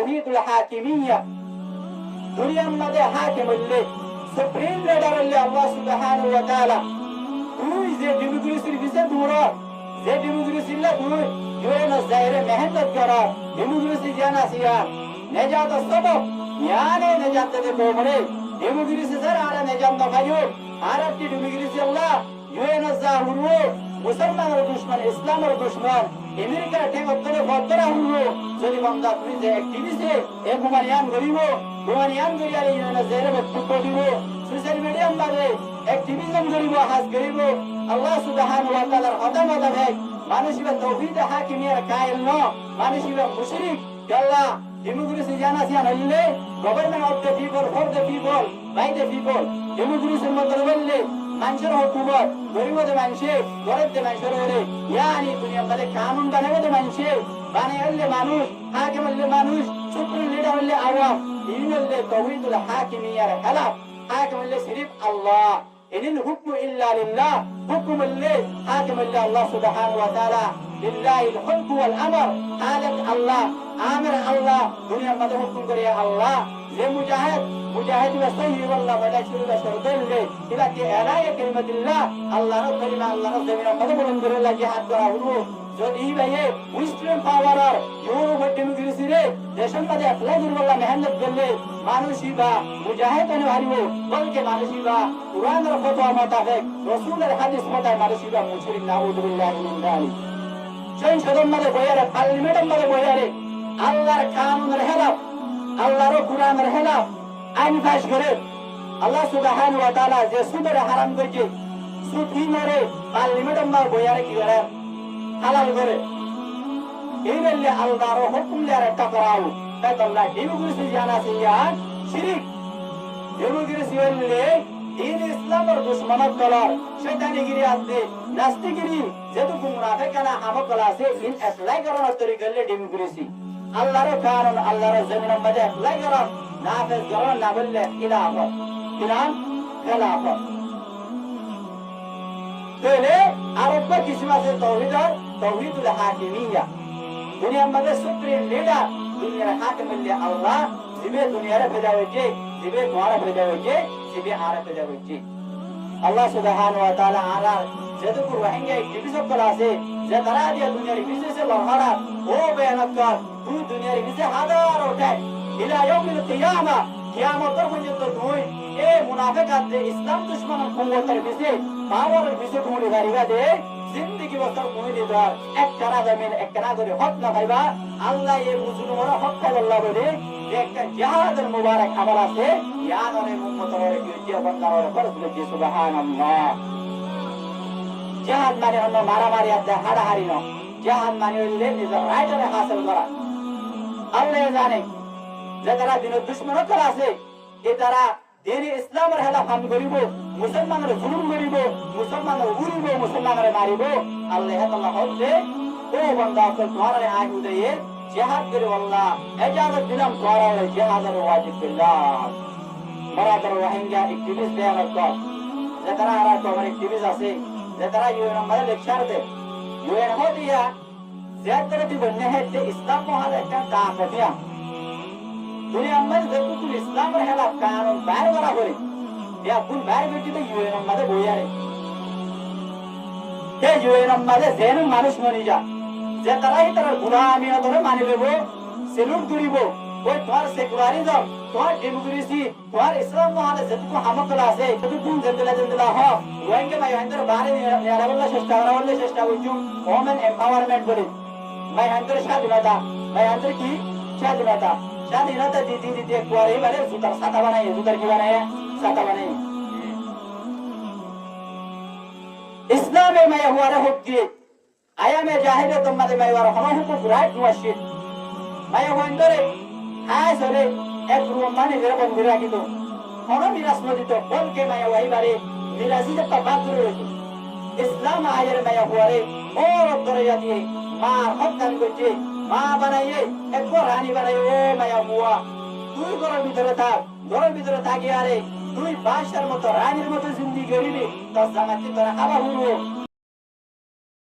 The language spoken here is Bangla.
তাওহীদুল হাকিমিয়্যা দুনিয়ার মধ্যে হাকিম হইলে সুপ্রিম লিডার হইলে আল্লাহ সুবহানাহু ওয়া তাআলা তুই যে ডেমোক্রেসির বিষয়ে দৌড় যে ডেমোক্রেসির লা তুই ইউএনএস জাহিরে মেহনত করা ডেমোক্রেসি জানা সিয়া নেজাত সবক याने नेजात दे कोमरे डेमोक्रेसी सर आरा नेजात दफायो आरा की डेमोक्रेसी अल्लाह यूएनएस जाहुरो मुसलमान और दुश्मन इस्लाम और दुश्मन अमेरिका ठेक उत्तरे फतरा हुरो যদি বান্দা তুমি যে অ্যাক্টিভিস্টে এ গুমানিয়ান গরিবো গুমানিয়ান গরিয়ারে यूएनएस জাহিরে বক্তব্য দিব সোশ্যাল মিডিয়া মাঝে অ্যাক্টিভিজম গরিবো হাজ গরিবো আল্লাহ সুবহানাহু ওয়া তাআলার হদম হদম মানুষিবা তাওহীদ হাকিমিয়ার কায়েল ন মানুষিবা মুশরিক আল্লাহ ডেমোক্রেসি জানা সিয়ান হইলে government of the people for the people by the people ডেমোক্রেসির মধ্যে বললে মানুষের হুকুমত গরিবদের মানুষে গরিবদের মানুষের হলে ইয়ানি দুনিয়ার মধ্যে কানুন বানাবে মানুষে বানাই হলে মানুষ হাকিম হলে মানুষ সুপ্রিম লিডার হলে আওয়াম এই হলে তাওহীদুল হাকিমিয়ার খেলাফ হাকিম হলে সিরিফ আল্লাহ ইনিল হুকমু ইল্লা লিল্লাহ হুকম হলে হাকিম হলে আল্লাহ সুবহানাহু ওয়া তাআলা লিল্লাহিল হুকমু ওয়াল আমর খালিক আল্লাহ आमिर अल्लाह दुनिया में हुकुम करे अल्लाह ये मुजाहिद व सही वल्लाह बड़ा शुरू व शरदल ले इला के अलाय कलिमतुल्लाह अल्लाह रो कलिमा अल्लाह रो जमीन में बुलंद करे ला जिहाद करा हुरो যদি ভাইয়ে উইস্টার্ন পাওয়ার আর ইউরোপ ডেমোক্রেসি রে দেশের মধ্যে অ্যাপ্লাই করবলা মেহনত করলে মানুষই বা মুজাহিদ আনে হারিব বলকে মানুষই বা কুরআনের ফতোয়া মোতাবেক রাসূলের হাদিস মোতাবেক মানুষই বা মুশরিক নাউযুবিল্লাহি মিন যালিক সংসদের মধ্যে বইয়ারে পার্লামেন্টের মধ্যে বইয়ারে আল্লাহর কানুনের খেলাফ আল্লাহর কুরআনের খেলাফ আইন পাস করে আল্লাহ সুবহানাহু ওয়া তাআলা যে সুদের হারাম করেছে সুদ কি মারে পার্লামেন্টের মধ্যে বইয়ারে কি করে হালাল করে এই বললে আল্লাহর হুকুম লিয়ারে টাকরাও তাই আল্লাহ ডেমোক্রেসি জানা সিয়ান শিরক ডেমোক্রেসি বললে দিন ইসলামের দুশমনত কলার শয়তানিগিরি আছে নাস্তিগিরি যেটুকু মুনাফিকানা হামকলা আছে ইন অ্যাপ্লাই করার তরিকা হলে ডেমোক্রেসি আল্লাহর কারণ আল্লাহর জমিনের মধ্যে অ্যাপ্লাই করা নাফেজ করা না বললে খিলাফত খিলাফত তাহলে আরব কিছু আছে তাওহীদুল হাকিমিয়্যা দুনিয়ার মধ্যে সুপ্রিম লিডার দুনিয়ার হাকিম হলে আল্লাহ জিবে দুনিয়ার পেদা হয়েছে জিবে তোমার পেদা হয়েছে জিবে আর পেদা হয়েছে আল্লাহ সুবহানাহু ওয়া তাআলা আরা যেটুকু রোহিঙ্গা ডিভিশন করা আছে যে তারা দিয়ে দুনিয়ার বিশেষে লড়ারা ও বেয়ানত কর তুই দুনিয়ার বিশেষে হাজার ওঠায় ইলা ইয়াউমিল কিয়ামা কিয়ামত পর্যন্ত তুই এ মুনাফিকাত যে ইসলাম দুশমনের কুওয়াতের বিশেষে পাওয়ারের বিশেষে তুমি গারিবা দে জিন্দেগি বছর তুমি দিদার একটা জমিন একটা করে হক না পাইবা আল্লাহ এই মুসলমানরা হক আল্লাহ বলে যে একটা জিহাদের মুবারক আমল আছে ইয়ানরে উম্মতরে কি বান্দার ফরজ লেখি সুবহানাল্লাহ জিহাদ মানে অন্য মারামারি আছে হাড়াহাড়ি না জিহাদ মানে হইলে নিজের রাইটরে হাসিল করা আল্লাহ জানে যে তারা দিনের দুশমনত আছে এ তারা দেরি ইসলামের খেলাফ হাম করিব মুসলমানের জুলুম করিব মুসলমানের উড়িব মুসলমানের মারিব আল্লাহ তাআলা হচ্ছে ও বান্দা তোমার আয় উদয়ে জিহাদ করে আল্লাহ ইজাজত দিলাম তোমার জিহাদের ওয়াজিব বিল্লাহ মারাদার রোহিঙ্গা অ্যাক্টিভিস্ট দেয়ার কর যে তারা আর তোমার অ্যাক্টিভিস্ট আছে যে তারা ইউএন আমাদের লেকচার দে ইউএন হদিয়া জিয়াদতি বন্নে হেতে ইসলাম মহাল একটা কাফিয়া দুনিয়া মধ্যে যেটুকু ইসলামের খেলাফ কানুন বাইর করা করে ইয়া কোন বাইর করতে ইউএন মধ্যে বইয়ারে কে ইউএন মধ্যে যেন মানুষ মরে যা যে তারাই তার গোলামি ধরে মানি নেব সেলুট করিব ওই তোমার সেকুলারিজম তোমার ডেমোক্রেসি তোমার ইসলাম মহালে যেটুকু হামকলা আছে সেটুকু জেন্দলা হ রোহিঙ্গা ভাই হান্তর বারে নিরাবল্লা চেষ্টা করছু ওমেন এম্পাওয়ারমেন্ট বলে ভাই হান্তর স্বাধীনতা ভাই হান্তর কি স্বাধীনতা দিতে পরে এবারে জুতার ছাতা বানায় জুতার কি বানায় ছাতা বানায় ইসলামে মায়া হুয়ারে হক দিয়ে আয়ামে জাহিদে তোমাদের মাইওয়ার হন হুকুক রাইট ওয়াশিট মায়া হইন্দরে আসলে এক রুম মানে যেরকম করে রাখিত হন মিরাজ নদিত বলকে মায়া ওয়াইবারে মিরাজিতে পাবাত রইছে ইসলাম আয়ের মায়া হুয়ারে ওর দরজা দিয়ে মা হত্যান করছে মা বানাইয়ে এক রানী বানাই ও মায়া হুয়া তুই ঘরের ভিতরে থাকি আরে তুই বাদশার মতো রানীর মতো জিন্দি করিবি তোর জামাতি তোরা খাবার হইব